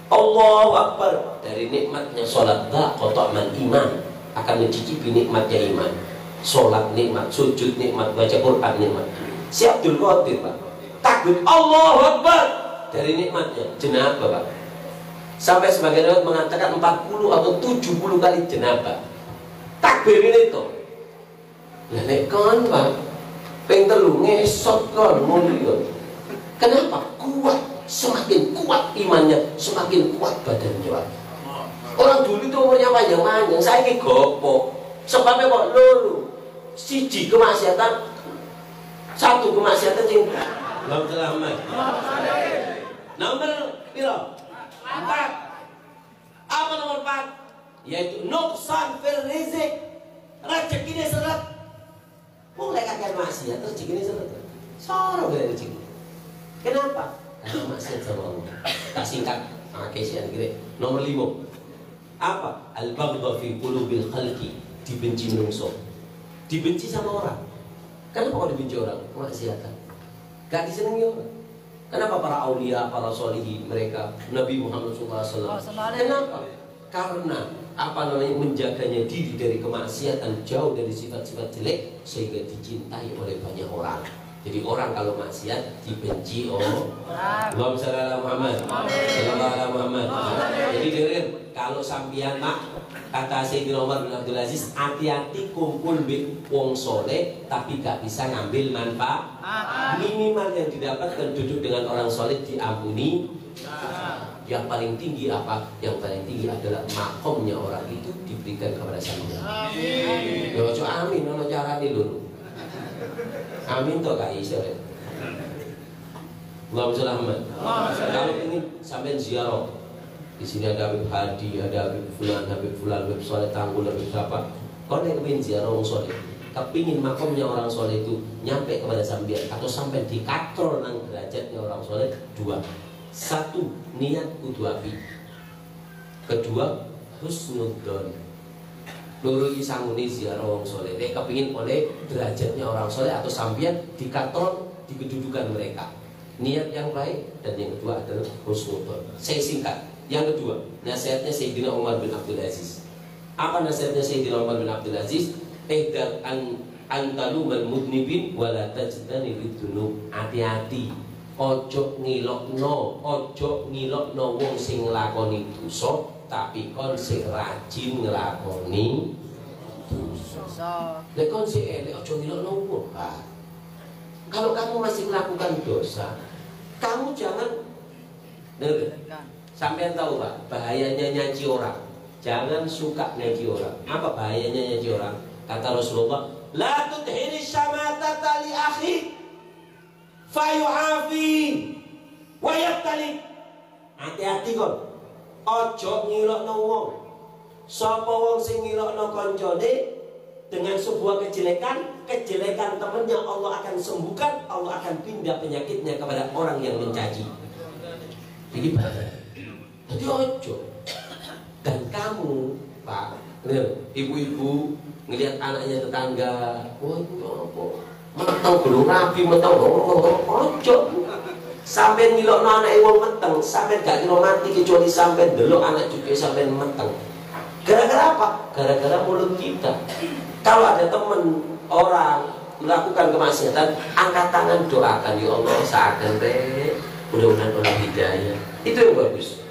Allahu Akbar, dari nikmatnya sholat ta'man iman, akan mencicipi nikmatnya iman. Sholat nikmat, sujud nikmat, baca Quran nikmat. Syekh Abdul Qadir, Pak, takbir Allahu Akbar, dari nikmatnya jenabah, Pak. Sampai sebagian orang mengatakan 40 atau 70 kali jenabah. Takbir ini tuh. Lah nek kon, Pak, ping 3 ngesot kon ngono. Kenapa? Kuat. Semakin kuat imannya, semakin kuat badannya, Pak. Orang dulu itu umurnya panjang-panjang, saya ini gopok. Sebabnya kok loro. Siji kemaksiatan, 1 kemaksiatan sing Allahumma shalli. Nomor piro? 4. Apa nomor 4? Yaitu nuksan fil rizq. Rezekine seret. Mulai kakek maksiat rezekine seret. Sorong dari rezeki. Kenapa? Karena maksiat sama Allah. Tak singkat, pakai sian kira. Nomor 5. Apa? Al-baghdha fi qulubil khalqi, dibenci menungso. Dibenci sama orang. Kenapa kok dibenci orang? Maksiatan. Gak disenangi orang. Kenapa para aulia, para solihin mereka, Nabi Muhammad SAW? Kenapa? Karena apa namanya, menjaganya diri dari kemaksiatan, jauh dari sifat-sifat jelek, sehingga dicintai oleh banyak orang. Jadi orang kalau maksiat dibenci Allahumma shalli ala Muhammad, sallallahu alaihi Muhammad. Jadi dengerin, kalau sampean mak, kata Sayyidina Umar bin Abdul Aziz, hati-hati kumpul mbek wong soleh tapi gak bisa ngambil manfaat. Minimal yang didapatkan duduk dengan orang soleh diampuni. Yang paling tinggi apa? Yang paling tinggi adalah makomnya orang itu diberikan kepada sampean. Amin. Yo ojo amin ono carane lho. Amin to gak iso. Allahumma sholli Muhammad. Kalau ingin sampean ziarah, di sini ada Habib Hadi, ada Habib Fulan, Habib Soleh Tanggul, Habib siapa? Kau yang ingin ziarah orang soleh, kepingin makomnya orang soleh itu nyampe kepada sampean atau sampai di katrol nang derajatnya orang soleh, dua. Satu, niat kudu api. Kedua, husnudzon. Loro iki sangune ziarah wong saleh. Nek kepengin oleh derajatnya orang saleh atau sampeyan di katon di kedudukan mereka. Niat yang baik dan yang kedua adalah husnudzon. Saya singkat. Yang kedua, nasihatnya Sayyidina Umar bin Abdul Aziz. Apa nasihatnya Sayyidina Umar bin Abdul Aziz? Ihdar antalumal mudnibin wala tajdani bidunub. Hati-hati. Ojo ngilokno wong sing nglakoni dosa, tapi kon sing rajin nglakoni dosa. Lek kon sing elek ojo ngilokno wong. Kalau kamu masih melakukan dosa, kamu jangan sampean tahu Pak, bahayanya nyaci orang. Jangan suka nyaci orang. Apa bahayanya nyaci orang? Kata Rasulullah, la tudhiri syamatata li akhi fayu'afi wa yabtali. Hati-hati kon. Ojo ngilokno wong. Sapa wong sing ngilokno kancane dengan sebuah kejelekan temannya Allah akan sembuhkan, Allah akan pindah penyakitnya kepada orang yang mencaci. Ini bahaya. Jadi ojo. Dan kamu, Pak, ibu-ibu ngelihat anaknya tetangga, wah itu apa? Meteng belum rapi, meteng ojo. Sampai ngilokno anake wong meteng, sampai gak kira mati kecuali sampai delok anak cucu sampai meteng. Gara-gara apa? Gara-gara mulut kita. Kalau ada temen orang melakukan kemaksiatan, angkat tangan doakan, ya Allah seakan mudah-mudahan Allah hidayah. Itu yang bagus.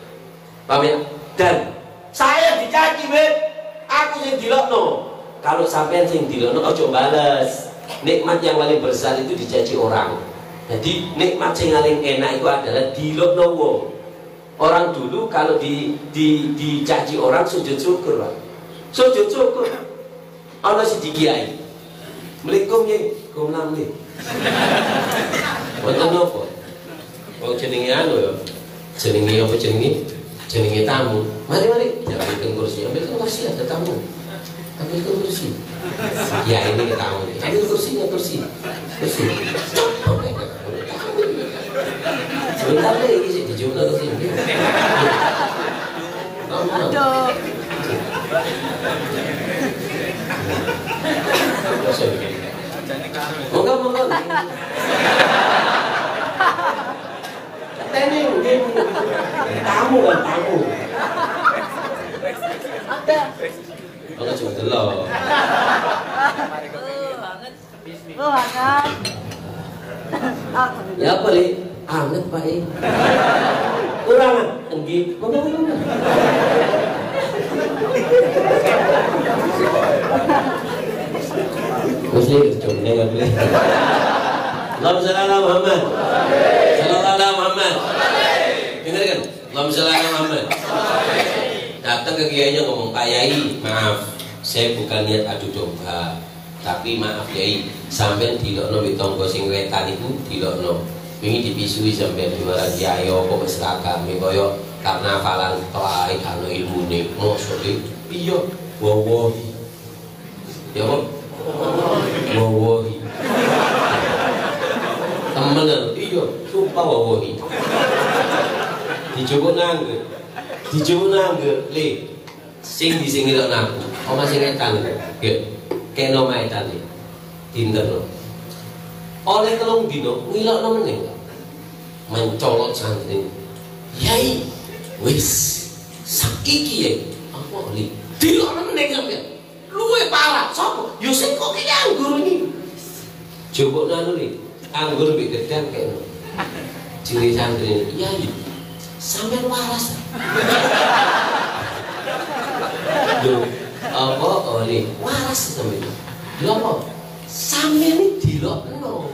Paham ya? Dan saya dicaci, aku yang dilokno. Kalau sampai yang dilokno, ojo balas. Nikmat yang paling besar itu dicaci orang. Jadi nikmat yang paling enak itu adalah dilokno wong. Orang dulu kalau dicaci orang sujud syukur, Pak. Sujud syukur. Ana si dikiai. Assalamualaikum ya, kumlam nih. Wonten napa? Oh jenenge anu ya. Jenenge apa jenenge? Jenenge tamu. Mari ambilkan kursi, ada tamu. Ambilkan kursi. Ya ini tamu. Ambil kursinya. Kursi. Sebentar lagi sih dijumlah ke sini. Aduh. Moga. Katanya mungkin tamu. Ada. Enggak cuma delok. Hangat. Ya apa li? Hangat Pak. Kurang tinggi. Moga. Muslim cuma enggak boleh. Allahumma shalli ala Muhammad. Sallallahu alaihi Muhammad. Dengarkan. Allahumma shalli ala Muhammad. Datang ke kiainya ngomong, Pak Yai, maaf, saya bukan niat adu domba, tapi maaf Yai, sampai dilokno di tonggo sing wetan itu dilokno. Ini dipisui sampai juara kiai kok wis kagame koyo karena hafalan kelai karo ilmune. Maksud iya, wawahi. Ya kok? Wawahi. Temenan, iya, sumpah wawahi. Dijupuk nangge, le. Sing disingilok aku. Oh masih ngetan. Nggih. Kena maetan iki. Dinten. Oleh telung dino ngilokno meneh. Mencolot santri. Yai, wis sakiki ya. Apa li? Dilokno meneh sampeyan. Luwe parah, sapa? Yo sing kok iki anggur iki. Jupuk nang li. Anggur mbek gedang kene. Ciri santri. Yai. Sampeyan waras. Lho, apa oleh waras sampeyan? Lho apa? Sampeyan iki dilokno.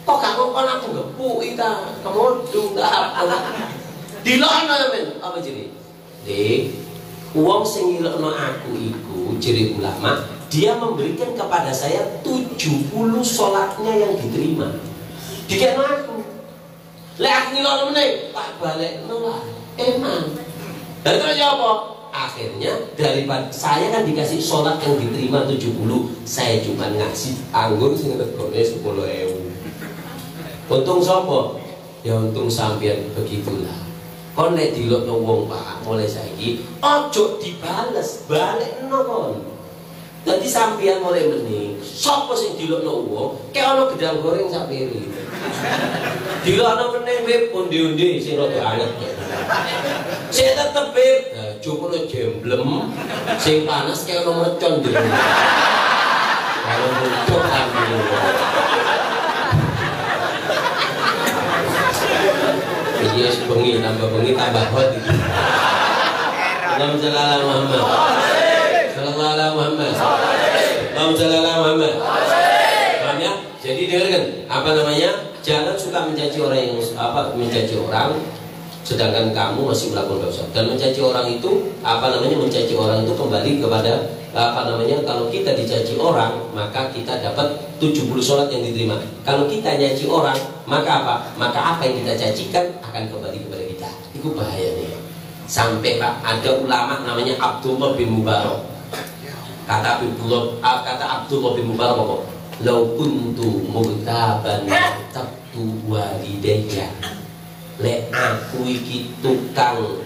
Kok gak ngomong aku ngepuki ta? Kemodung gak apa. Dilokno men apa jadi? Uang sing ngilokno aku iku jere ulama, dia memberikan kepada saya 70 sholatnya yang diterima. Dikene aku. Lek aku ngilokno meneh, tak balekno lah. Emang. Dan terus ya apa? Akhirnya daripada saya kan dikasih sholat yang diterima 70, saya cuma ngasih anggur sing regane 10.000. Untung sapa? Ya untung sampean begitulah. Kon nek dilokno wong Pak, mulai saiki ojo dibales, balekno kon. Dadi sampean mulai mending sapa sing dilokno wong, kek ana gedang goreng sak piring. Dilokno meneh web onde-onde sing rada anget. Sing tetep web, jupune jemblem, sing panas kek ana mercon jero. Kalau muncul ambil. Iya bengi tambah hot itu. Allahumma shalli ala Muhammad. Sallallahu alaihi Muhammad. Allahumma shalli ala Muhammad. Paham ya? Jadi dengarkan apa namanya? Jangan suka mencaci orang yang mencaci orang sedangkan kamu masih melakukan dosa. Dan mencaci orang itu mencaci orang itu kembali kepada kalau kita dicaci orang, maka kita dapat 70 sholat yang diterima. Kalau kita nyaci orang, maka apa yang kita cacikan akan kembali kepada kita. Itu bahayanya. Sampai Pak, ada ulama namanya Abdullah bin Mubarak. Kata Abdullah bin Mubarak apa? Lau kuntu mugtaban tabtu walidayya. Le aku iki tukang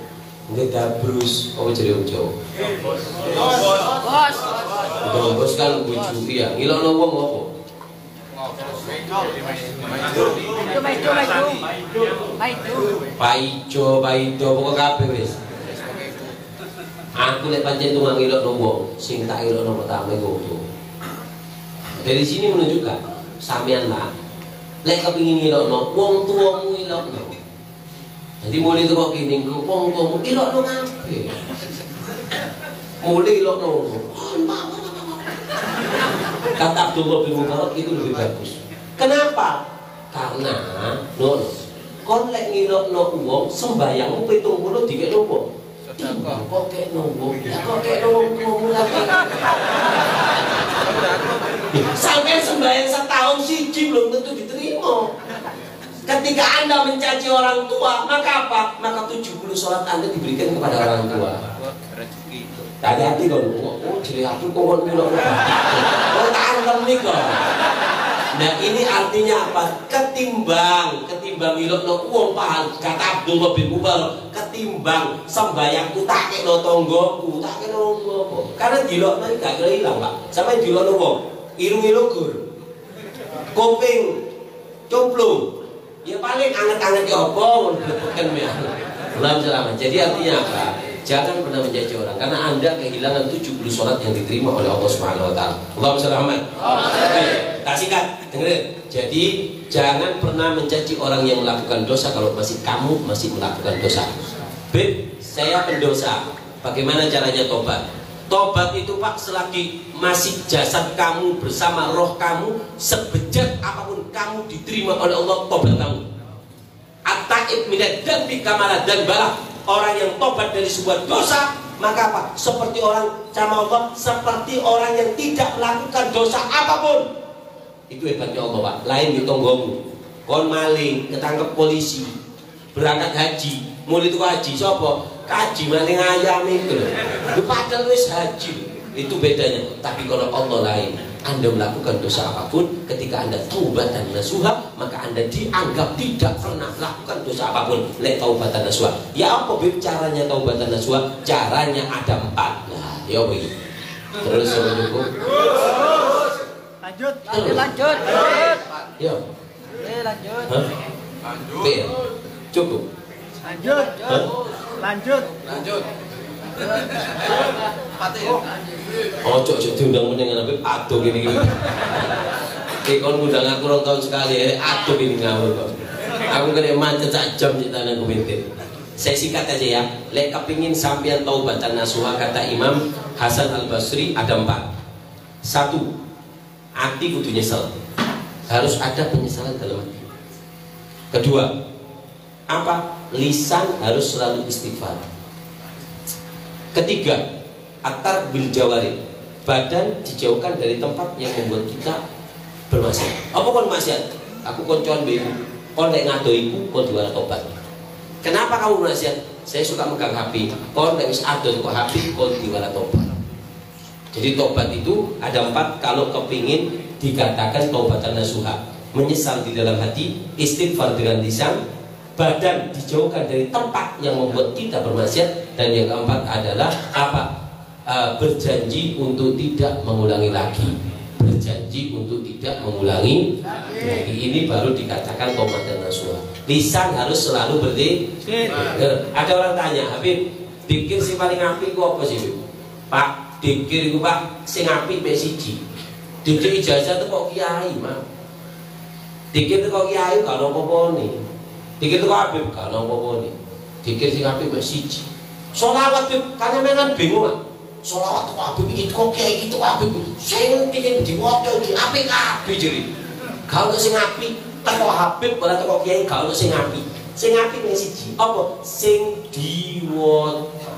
ngedabrus apa jadi wong Jawa? Bos kan bojo iya, ngilokno wong apa? Paijo pokok kabeh wis. Aku lek pancen tukang ngilokno wong, sing tak ngilokno pertama iku. Dari sini menunjukkan sampean lah lek kepengin ngilokno wong tuamu ngilokno. Jadi mulai itu kok gini, wong tuamu ngilokno kabeh. Mulai ngilokno. Kata Abdullah bin Mubarak itu lebih bagus. Kenapa? Karena kon lek ngilokno wong sembayangmu 70 dikekno wong. Kok kekno wong? Kok kekno wong lagi. Sampai sembahyang setahun siji belum tentu diterima. Ketika Anda mencaci orang tua, maka apa? Maka 70 sholat Anda diberikan kepada orang tua. Hati-hati kon. Oh, jadi aku kok bilang oh tangkem nih kok. Nah ini artinya apa? Ketimbang ngilokno wong pahal kata Abdullah bin Mubarak, ketimbang sembayangku tak kekno tonggoku, tak kekno apa? Karena dilokno gak kira ilang, Pak. Sampai dilokno wong, irung-irung gur. Kuping cumplung. Ya paling anget-anget ya apa ngono kan ya. Belum selamat. Jadi artinya apa? Jangan pernah mencaci orang karena Anda kehilangan 70 sholat yang diterima oleh Allah Subhanahu wa taala. Allahumma shalli ala Muhammad. Oke, tak singkat, dengerin. Jadi jangan pernah mencaci orang yang melakukan dosa kalau kamu masih melakukan dosa. Beb, saya pendosa. Bagaimana caranya tobat? Tobat itu Pak selagi masih jasad kamu bersama roh kamu, sebejat apapun kamu diterima oleh Allah tobat kamu. At-taib minad dzambi kamala dzambala. Orang yang tobat dari sebuah dosa, maka apa? Seperti orang sama Allah, seperti orang yang tidak melakukan dosa apapun. Itu hebatnya Allah, Pak. Lain di tonggomu. Kon maling, ketangkep polisi, berangkat haji, mulai itu haji, sopo? Kaji maling ayam itu. Padahal wis haji. Itu bedanya. Tapi kalau Allah lain, Anda melakukan dosa apapun, ketika Anda taubat dan nasuha, maka Anda dianggap tidak pernah melakukan dosa apapun. Lek taubat dan nasuha. Ya apa caranya taubat dan nasuha? Caranya ada 4. Nah, ya apa ini? Terus sama cukup.
Lanjut.
Ya.
Lanjut.
Hah? Ya. Cukup.
Lanjut.
Ojo diundang meneng nang aduh gini. Ki kon ngundang aku 2 tahun sekali, aduh gini ngawur kok. Aku kena macet sak jam nyitane komentar. Saya singkat aja ya. Lek kepingin sampean taubatan nasuha kata Imam Hasan Al-Basri ada 4. 1. Hati kudu nyesel. Harus ada penyesalan dalam hati. Kedua, apa? lisan harus selalu istighfar. Ketiga, atar bil jawari, badan dijauhkan dari tempat yang membuat kita bermaksiat. Apa kon maksiat? Aku koncoan beku, kon nek ngado iku kon diwara tobat. Kenapa kamu maksiat? Saya suka megang HP. Kon nek wis ado kok HP kon diwara tobat. Jadi tobat itu ada 4 kalau kepingin dikatakan taubatan nasuha. Menyesal di dalam hati, istighfar dengan lisan, badan dijauhkan dari tempat yang membuat kita bermaksiat, dan yang keempat adalah apa? Berjanji untuk tidak mengulangi lagi. Berjanji untuk tidak mengulangi lagi. Ini baru dikatakan taubatan nasuha. Lisan harus selalu berzikir. Ada orang tanya, Habib, dikir sing paling apik ku apa sih, Pak? Dikir iku Pak sing apik mek siji. Dikir ijazah teko kiai, Mak. Dikir teko kiai gak ono apa-apane. Dikir teko Habib gak ono apa-apane. Dikir sing apik mek siji. Sholawat Habib kan mengan bingung, Mak. Sholawat teko Habib iki teko kiai iki teko Habib. Sing pengen diwaca iki apik kabeh jere. Gak ono sing apik teko Habib ora teko kiai, gak ono sing apik. Sing apik mek siji. Apa? Sing diwaca.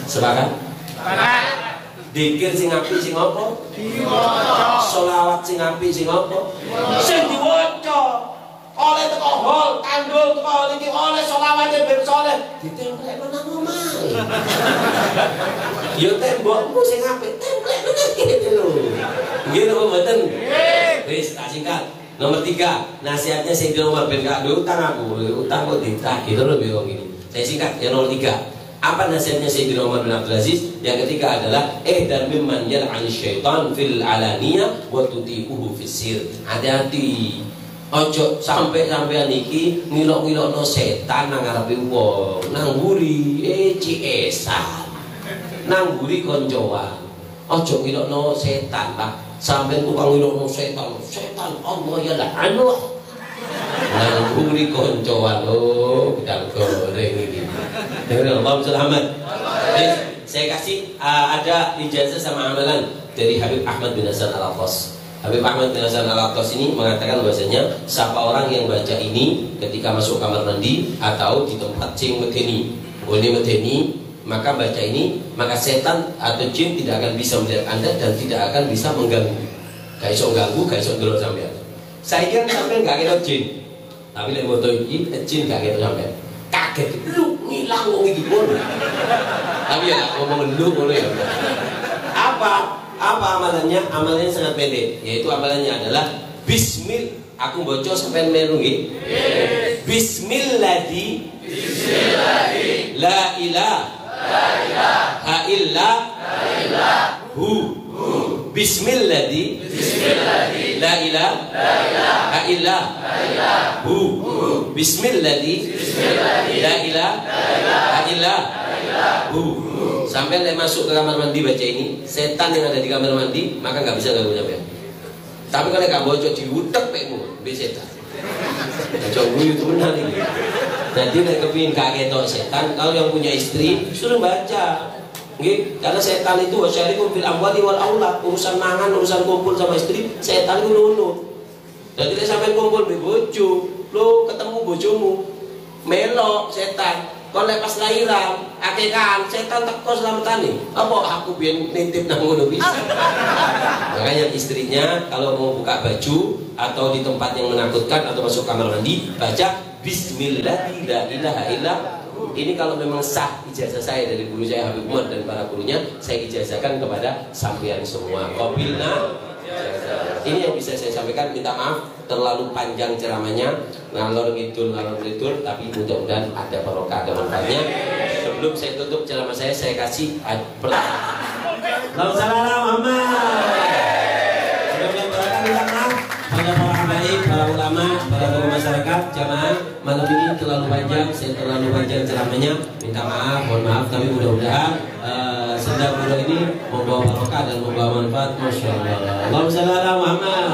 Sepakat? Sepakat. Dikir sing apik sing apa? Diwaca. Sholawat sing apik sing apa? Sing diwaca. Oleh teko hol, kandul teko iki oleh sholawat ben saleh. Ditemplekno nang omahe. Yo tembokmu sing apik, templekno nang kene lho. Nggih napa mboten? Nggih. Wis tak singkat. Nomor 3, nasihatnya Sayyidina Umar bin Khattab, utang aku, utang kok ditagih terus bingung ini. Saya singkat, yang nomor 3. Apa nasihatnya Sayyidina Umar bin Abdul Aziz? Yang ketiga adalah dan mimman yal'ani syaitan fil alaniyah wa tuti'uhu fis sir. Hati-hati. Ojo sampai-sampean iki ngilok-ngilokno setan nang ngarepe wong, nang mburi ciesan. Nang mburi koncoan. Ojo ngilokno setan lah. Sampai tukang ngilokno setan. Setan Allah ya la'anah. Nang mburi koncoan bidang goreng iki. Dengan Allah selamat. Saya kasih ada ijazah sama amalan dari Habib Ahmad bin Hasan Al-Attas. Habib Ahmad bin Hasan Al-Attas ini mengatakan bahwasanya siapa orang yang baca ini ketika masuk kamar mandi atau di tempat sing medeni, boleh medeni, maka baca ini, maka setan atau jin tidak akan bisa melihat Anda dan tidak akan bisa mengganggu. Gak iso ganggu, gak iso ndelok sampean. Saya kira sampean gak kena jin. Tapi lek moto iki jin gak kena sampean. Kaget, lu ngilang wong iki pun. Tapi ya ngomong lu ngono ya. Apa amalannya? Amalannya sangat pendek, yaitu amalannya adalah bismil. Aku baca sampai melu nggih. Bismillahirrahmanirrahim. La ilaha illahu. Bismillahirrahmanirrahim. La ilaha illahu. Bismillahirrahmanirrahim. La ilaha illahu. Sampai lek masuk ke kamar mandi baca ini, setan yang ada di kamar mandi maka nggak bisa ganggu sampean. Tapi kalau kamu bocor diutek pekmu, be setan. Coba itu benar ini. Nanti lek kepingin kaget setan, kalau yang punya istri suruh baca. Nggih, karena setan itu wasyarikum fil amwali wal aulad, urusan mangan, urusan kumpul sama istri, setan itu nunut. Jadi lek sampean kumpul be bojo, lo ketemu bojomu, melok setan. Kalau pas lahiran, akekahan, setan teko selamatane. Apa aku biyen nitip nang ngono bisa. Makanya istrinya kalau mau buka baju atau di tempat yang menakutkan atau masuk kamar mandi, baca Bismillahirrahmanirrahim. Ini kalau memang sah ijazah saya dari guru saya Habib Umar dan para gurunya, saya ijazahkan kepada sampean semua. Qabilna. Ini yang bisa saya sampaikan. Minta maaf terlalu panjang ceramahnya, ngalor ngidul, tapi mudah-mudahan ada barokah, ada manfaatnya. Sebelum saya tutup ceramah saya kasih Muhammad. Mudah-mudahan minta maaf pada para habaib, para ulama, para tokoh masyarakat, jamaah. Malam ini terlalu panjang, saya terlalu panjang ceramahnya. Minta maaf, mohon maaf, tapi mudah-mudahan sedang ini membawa barokah dan membawa manfaat. Masya Allah. Allahumma shalli ala Muhammad.